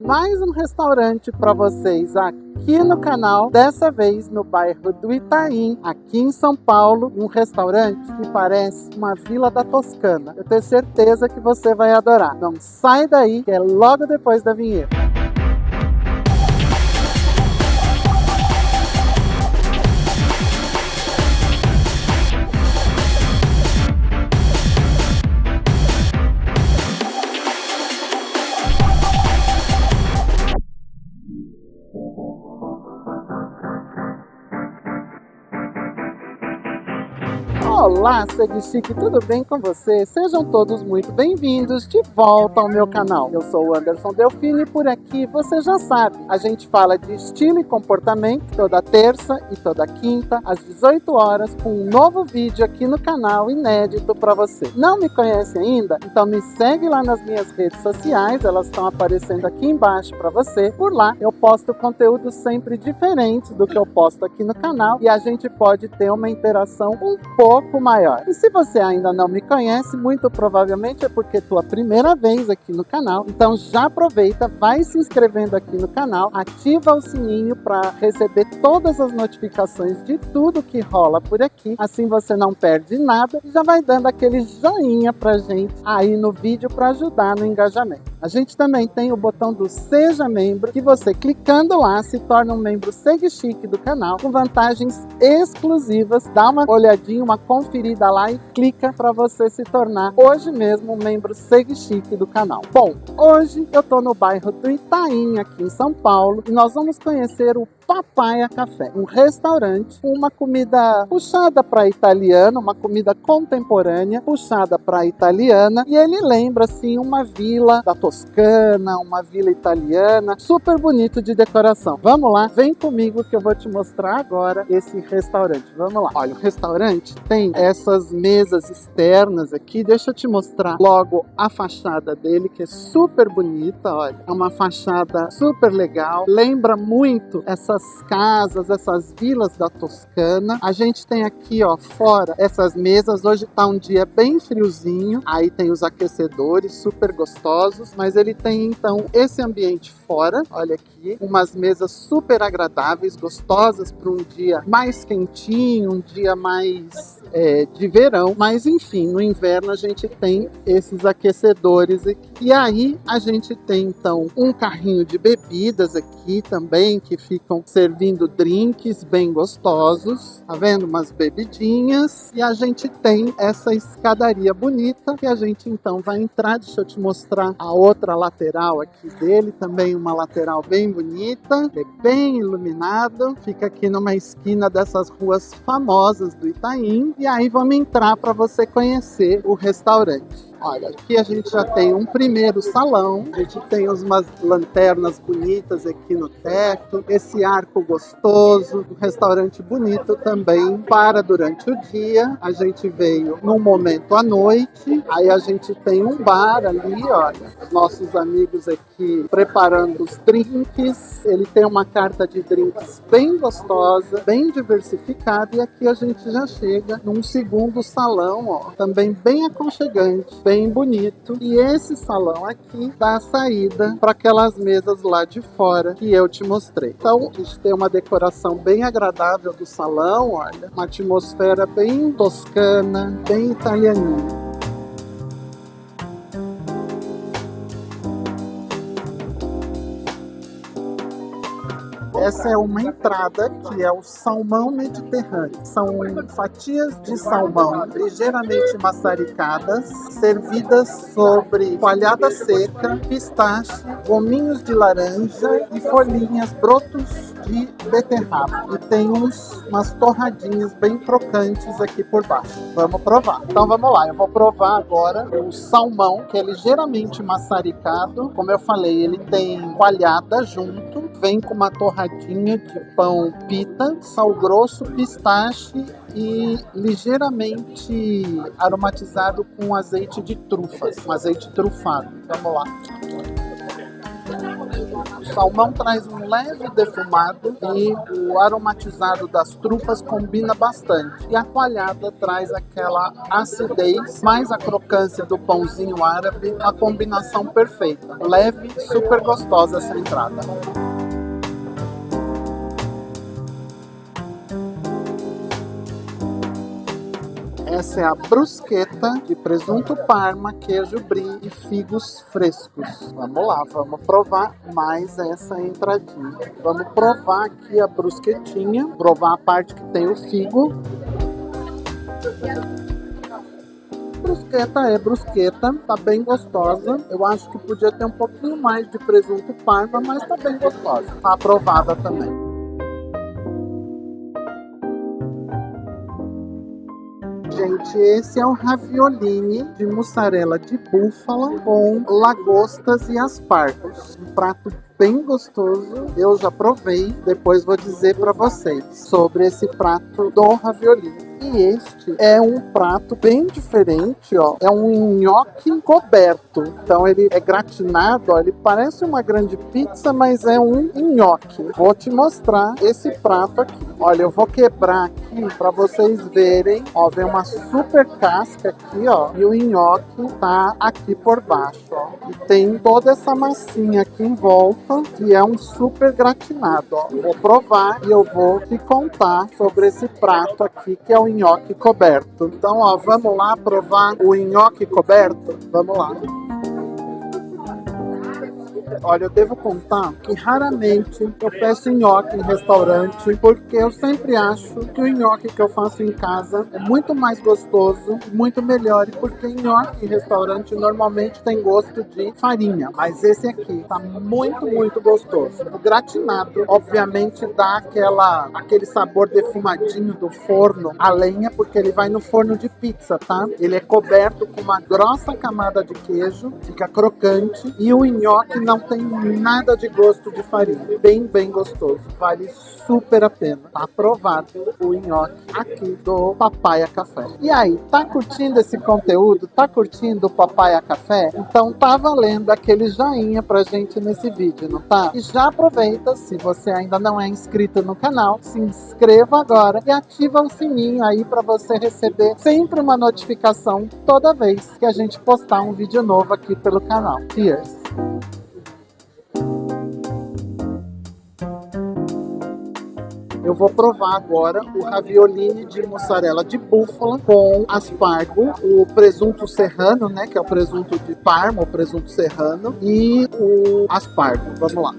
Mais um restaurante para vocês aqui no canal, dessa vez no bairro do Itaim, aqui em São Paulo, um restaurante que parece uma vila da Toscana. Eu tenho certeza que você vai adorar. Não sai daí, que é logo depois da vinheta. Olá, Segue Chique, tudo bem com você? Sejam todos muito bem-vindos de volta ao meu canal. Eu sou o Anderson Delfini e por aqui você já sabe, a gente fala de estilo e comportamento toda terça e toda quinta às 18 horas com um novo vídeo aqui no canal inédito para você. Não me conhece ainda? Então me segue lá nas minhas redes sociais, elas estão aparecendo aqui embaixo para você. Por lá eu posto conteúdo sempre diferente do que eu posto aqui no canal e a gente pode ter uma interação um pouco maior. E se você ainda não me conhece, muito provavelmente é porque é tua primeira vez aqui no canal. Então já aproveita, vai se inscrevendo aqui no canal, ativa o sininho para receber todas as notificações de tudo que rola por aqui. Assim você não perde nada e já vai dando aquele joinha pra gente aí no vídeo para ajudar no engajamento. A gente também tem o botão do Seja Membro, que você clicando lá se torna um membro Segue Chique do canal, com vantagens exclusivas. Dá uma olhadinha, uma conferida lá e clica para você se tornar hoje mesmo um membro Segue Chique do canal. Bom, hoje eu tô no bairro do Itaim, aqui em São Paulo, e nós vamos conhecer o Papaya Café, um restaurante com uma comida puxada para italiana, uma comida contemporânea puxada para italiana, e ele lembra assim uma vila da Toscana, uma vila italiana, super bonito de decoração. Vamos lá, vem comigo que eu vou te mostrar agora esse restaurante. Vamos lá. Olha, o restaurante tem essas mesas externas aqui, deixa eu te mostrar logo a fachada dele, que é super bonita, olha, é uma fachada super legal, lembra muito essas casas, essas vilas da Toscana. A gente tem aqui, ó, fora essas mesas. Hoje tá um dia bem friozinho, aí tem os aquecedores super gostosos, mas ele tem então esse ambiente fora, olha aqui, umas mesas super agradáveis, gostosas para um dia mais quentinho, um dia mais de verão, mas enfim, no inverno a gente tem esses aquecedores aqui. E aí a gente tem então um carrinho de bebidas aqui também, que ficam servindo drinks bem gostosos, tá vendo? Umas bebidinhas. E a gente tem essa escadaria bonita que a gente então vai entrar. Deixa eu te mostrar a outra lateral aqui dele, também uma lateral bem bonita, é bem iluminado, fica aqui numa esquina dessas ruas famosas do Itaim. E aí vamos entrar para você conhecer o restaurante. Olha, aqui a gente já tem um primeiro salão, a gente tem umas lanternas bonitas aqui no teto, esse arco gostoso, um restaurante bonito também para durante o dia. A gente veio num momento à noite, aí a gente tem um bar ali, olha, os nossos amigos aqui preparando os drinks. Ele tem uma carta de drinks bem gostosa, bem diversificada, e aqui a gente já chega num segundo salão, ó, também bem aconchegante, bem bonito. E esse salão aqui dá a saída para aquelas mesas lá de fora que eu te mostrei. Então a gente tem uma decoração bem agradável do salão, olha, uma atmosfera bem toscana, bem italianinha. Essa é uma entrada que é o salmão mediterrâneo. São fatias de salmão ligeiramente maçaricadas, servidas sobre coalhada seca, pistache, gominhos de laranja e folhinhas, brotos de beterraba. E tem umas torradinhas bem crocantes aqui por baixo. Vamos provar. Então vamos lá, eu vou provar agora o salmão, que é ligeiramente maçaricado. Como eu falei, ele tem coalhada junto, vem com uma torradinha de pão pita, sal grosso, pistache e ligeiramente aromatizado com azeite de trufas, um azeite trufado. Vamos lá. O salmão traz um leve defumado e o aromatizado das trupas combina bastante. E a coalhada traz aquela acidez, mais a crocância do pãozinho árabe, a combinação perfeita. Leve, super gostosa essa entrada. Essa é a brusqueta de presunto parma, queijo brie e figos frescos. Vamos lá, vamos provar mais essa entradinha. Vamos provar aqui a brusquetinha, provar a parte que tem o figo. Brusqueta é brusqueta, tá bem gostosa. Eu acho que podia ter um pouquinho mais de presunto parma, mas tá bem gostosa. Tá aprovada também. Gente, esse é o raviolini de mussarela de búfala com lagostas e aspargos. Um prato bem gostoso. Eu já provei, depois vou dizer para vocês sobre esse prato do raviolini. E este é um prato bem diferente, ó. É um nhoque coberto. Então ele é gratinado, ó. Ele parece uma grande pizza, mas é um nhoque. Vou te mostrar esse prato aqui. Olha, eu vou quebrar aqui para vocês verem. Ó, vem uma super casca aqui, ó. E o nhoque tá aqui por baixo, ó. E tem toda essa massinha aqui em volta, que é um super gratinado, ó. Vou provar e eu vou te contar sobre esse prato aqui, que é o nhoque coberto. Então, ó, vamos lá provar o nhoque coberto? Vamos lá. Olha, eu devo contar que raramente eu peço nhoque em restaurante, porque eu sempre acho que o nhoque que eu faço em casa é muito mais gostoso, muito melhor, porque nhoque em restaurante normalmente tem gosto de farinha, mas esse aqui tá muito, muito gostoso. O gratinado, obviamente, dá aquele sabor defumadinho do forno a lenha, porque ele vai no forno de pizza, tá? Ele é coberto com uma grossa camada de queijo, fica crocante, e o nhoque não tem nada de gosto de farinha. Bem, bem gostoso. Vale super a pena. Tá aprovado o nhoque aqui do Papaya Café. E aí, tá curtindo esse conteúdo? Tá curtindo o Papaya Café? Então tá valendo aquele joinha pra gente nesse vídeo, não tá? E já aproveita, se você ainda não é inscrito no canal, se inscreva agora e ativa o sininho aí pra você receber sempre uma notificação toda vez que a gente postar um vídeo novo aqui pelo canal. Cheers! Eu vou provar agora o raviolini de mussarela de búfala com aspargo, o presunto serrano, né, que é o presunto de Parma, o presunto serrano, e o aspargo. Vamos lá.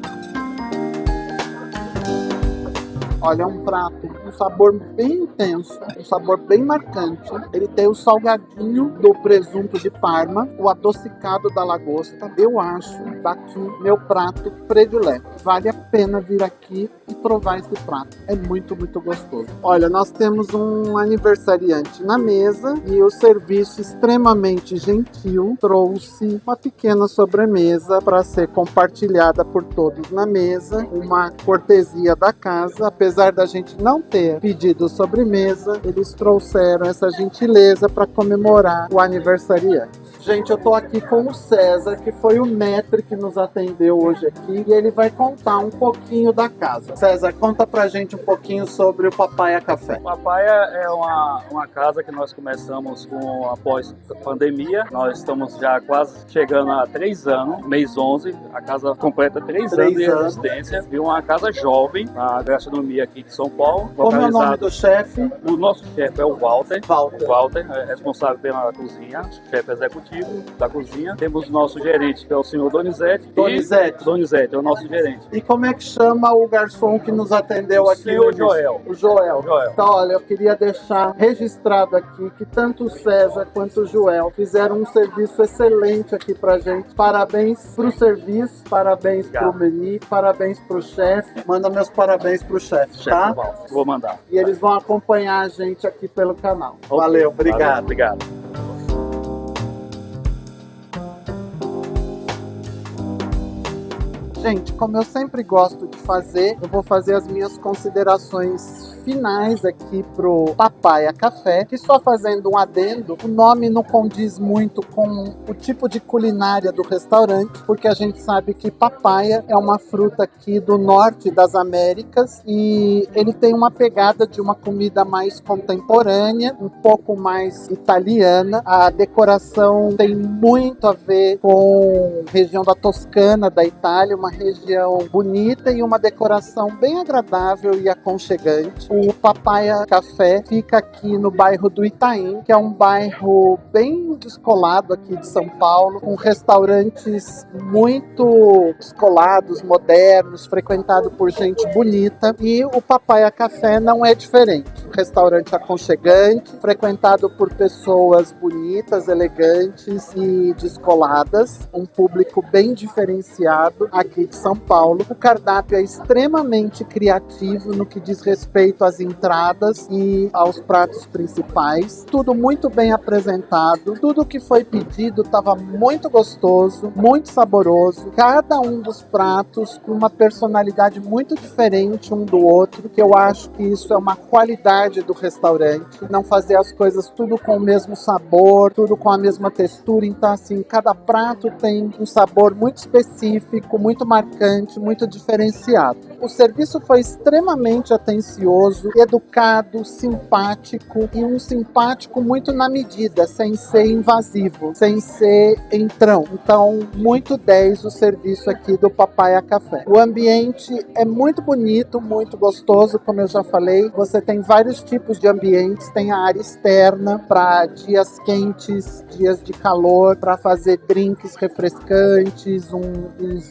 Olha, é um prato com sabor bem intenso, um sabor bem marcante. Ele tem o salgadinho do presunto de Parma, o adocicado da lagosta. Eu acho daqui meu prato predileto. Vale a pena vir aqui e provar esse prato. É muito, muito gostoso. Olha, nós temos um aniversariante na mesa e o serviço extremamente gentil trouxe uma pequena sobremesa para ser compartilhada por todos na mesa. Uma cortesia da casa, apesar da gente não ter pedido sobremesa, eles trouxeram essa gentileza para comemorar o aniversariante. Gente, eu tô aqui com o César, que foi o maître que nos atendeu hoje aqui, e ele vai contar um pouquinho da casa. César, conta pra gente um pouquinho sobre o Papaya Café. O Papaya é uma casa que nós começamos após a pandemia. Nós estamos já quase chegando a 3 anos, mês 11, a casa completa 3 anos de existência. E uma casa jovem, na gastronomia aqui de São Paulo. Como é o nome do chefe? O nosso chefe é o Walter. Walter é responsável pela cozinha, chefe executivo da cozinha. Temos o nosso gerente, que é o senhor Donizete. Donizete é o nosso gerente. E como é que chama o garçom que nos atendeu aqui? Senhor Joel. O Joel. Então, olha, eu queria deixar registrado aqui que tanto o César quanto o Joel fizeram um serviço excelente aqui pra gente. Parabéns pro serviço, parabéns pro menu, parabéns pro chefe. Manda meus parabéns pro chefe, tá? Vou mandar. E eles vão acompanhar a gente aqui pelo canal. Valeu, obrigado. Valeu, obrigado. Gente, como eu sempre gosto de fazer, eu vou fazer as minhas considerações finais aqui pro Papaya Café, que só fazendo um adendo, o nome não condiz muito com o tipo de culinária do restaurante, porque a gente sabe que papaya é uma fruta aqui do norte das Américas e ele tem uma pegada de uma comida mais contemporânea, um pouco mais italiana. A decoração tem muito a ver com a região da Toscana, da Itália, uma região bonita e uma decoração bem agradável e aconchegante. O Papaya Café fica aqui no bairro do Itaim, que é um bairro bem descolado aqui de São Paulo, com restaurantes muito descolados, modernos, frequentado por gente bonita, e o Papaya Café não é diferente. Um restaurante aconchegante, frequentado por pessoas bonitas, elegantes e descoladas, um público bem diferenciado aqui de São Paulo. O cardápio é extremamente criativo no que diz respeito às entradas e aos pratos principais. Tudo muito bem apresentado, tudo que foi pedido estava muito gostoso, muito saboroso. Cada um dos pratos com uma personalidade muito diferente um do outro, que eu acho que isso é uma qualidade do restaurante. Não fazer as coisas tudo com o mesmo sabor, tudo com a mesma textura. Então, assim, cada prato tem um sabor muito específico, muito marcante, muito diferenciado. O serviço foi extremamente atencioso, educado, simpático e um simpático muito na medida, sem ser invasivo, sem ser entrão. Então, muito 10 o serviço aqui do Papaya Café. O ambiente é muito bonito, muito gostoso, como eu já falei. Você tem vários tipos de ambientes, tem a área externa para dias quentes, dias de calor, para fazer drinks refrescantes, um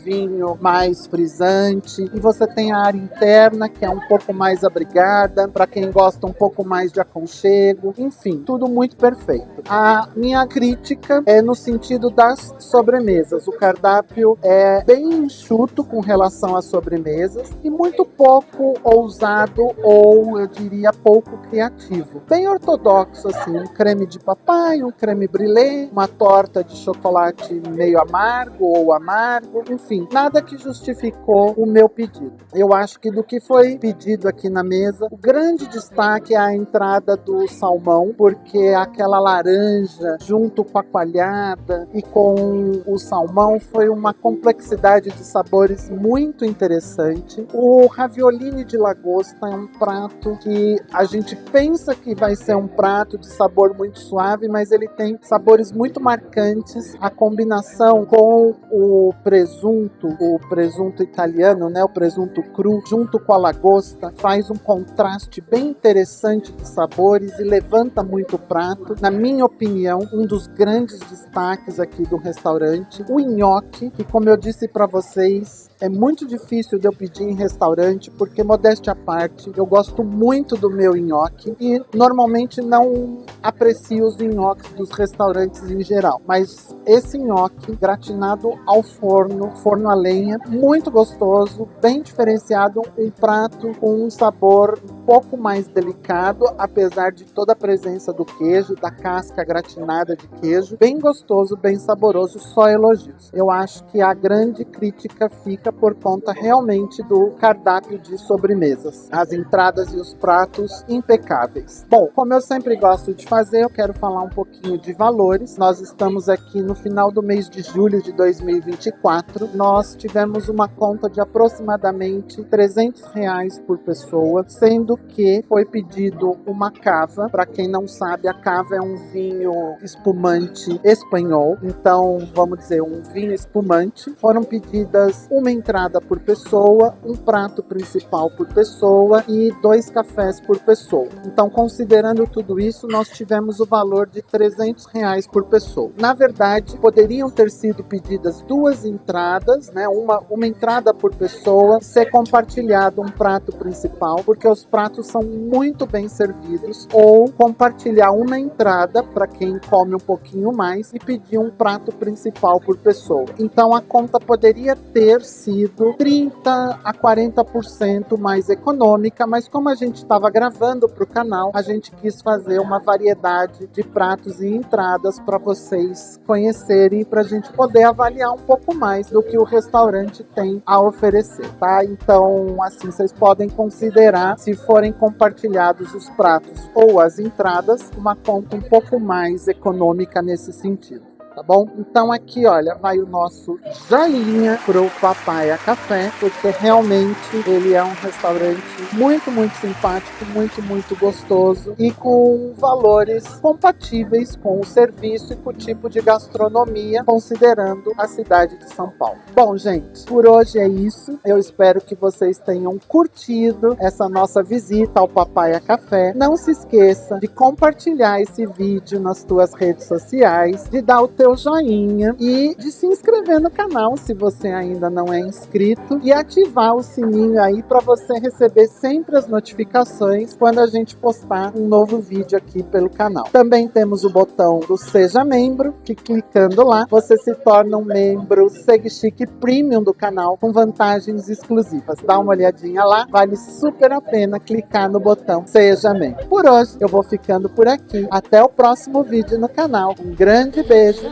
vinho mais frisante. E você tem a área interna, que é um pouco mais abrigada, para quem gosta um pouco mais de aconchego. Enfim, tudo muito perfeito. A minha crítica é no sentido das sobremesas. O cardápio é bem enxuto com relação às sobremesas e muito pouco ousado ou, eu diria, pouco criativo. Bem ortodoxo, assim, um creme de papai, um creme brûlée, uma torta de chocolate meio amargo ou amargo, enfim, nada que justificou o meu pedido. Eu acho que do que foi pedido aqui na mesa, o grande destaque é a entrada do salmão, porque aquela laranja junto com a coalhada e com o salmão foi uma complexidade de sabores muito interessante. O raviolini de lagosta é um prato que a gente pensa que vai ser um prato de sabor muito suave, mas ele tem sabores muito marcantes. A combinação com o presunto italiano, né, o presunto cru, junto com a lagosta, faz um contraste bem interessante de sabores e levanta muito o prato. Na minha opinião, um dos grandes destaques aqui do restaurante, o nhoque, que, como eu disse para vocês, é muito difícil de eu pedir em restaurante, porque, modéstia à parte, eu gosto muito do meu nhoque e normalmente não aprecio os nhoques dos restaurantes em geral. Mas esse nhoque gratinado ao forno a lenha, muito gostoso, bem diferenciado, um prato com um sabor um pouco mais delicado, apesar de toda a presença do queijo, da casca gratinada de queijo, bem gostoso, bem saboroso, só elogios. Eu acho que a grande crítica fica por conta realmente do cardápio de sobremesas. As entradas e os pratos impecáveis. Bom, como eu sempre gosto de fazer, eu quero falar um pouquinho de valores. Nós estamos aqui no final do mês de julho de 2024. Nós tivemos uma conta de aproximadamente R$300 por pessoa, sendo que foi pedido uma cava. Para quem não sabe, a cava é um vinho espumante espanhol. Então, vamos dizer, um vinho espumante. Foram pedidas uma entrada por pessoa, um prato principal por pessoa e 2 cafés por pessoa. Então, considerando tudo isso, nós tivemos o valor de R$300 por pessoa. Na verdade, poderiam ter sido pedidas 2 entradas, né? Uma entrada por pessoa, ser compartilhado um prato principal, porque os pratos são muito bem servidos, ou compartilhar uma entrada para quem come um pouquinho mais e pedir um prato principal por pessoa. Então, a conta poderia ter sido 30% a 40% mais econômica, mas como a gente estava gravando para o canal, a gente quis fazer uma variedade de pratos e entradas para vocês conhecerem, para a gente poder avaliar um pouco mais do que o restaurante tem a oferecer, tá? Então, assim, vocês podem considerar se forem compartilhados os pratos ou as entradas, uma conta um pouco mais econômica nesse sentido. Tá bom? Então aqui, olha, vai o nosso joinha pro Papaya Café, porque realmente ele é um restaurante muito, muito simpático, muito, muito gostoso e com valores compatíveis com o serviço e com o tipo de gastronomia, considerando a cidade de São Paulo. Bom, gente, por hoje é isso. Eu espero que vocês tenham curtido essa nossa visita ao Papaya Café. Não se esqueça de compartilhar esse vídeo nas tuas redes sociais, de dar o teu joinha e de se inscrever no canal se você ainda não é inscrito e ativar o sininho aí para você receber sempre as notificações quando a gente postar um novo vídeo aqui pelo canal. Também temos o botão do Seja Membro, que clicando lá você se torna um membro Segue Chique Premium do canal com vantagens exclusivas. Dá uma olhadinha lá, vale super a pena clicar no botão Seja Membro. Por hoje eu vou ficando por aqui. Até o próximo vídeo no canal. Um grande beijo.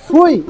Fui!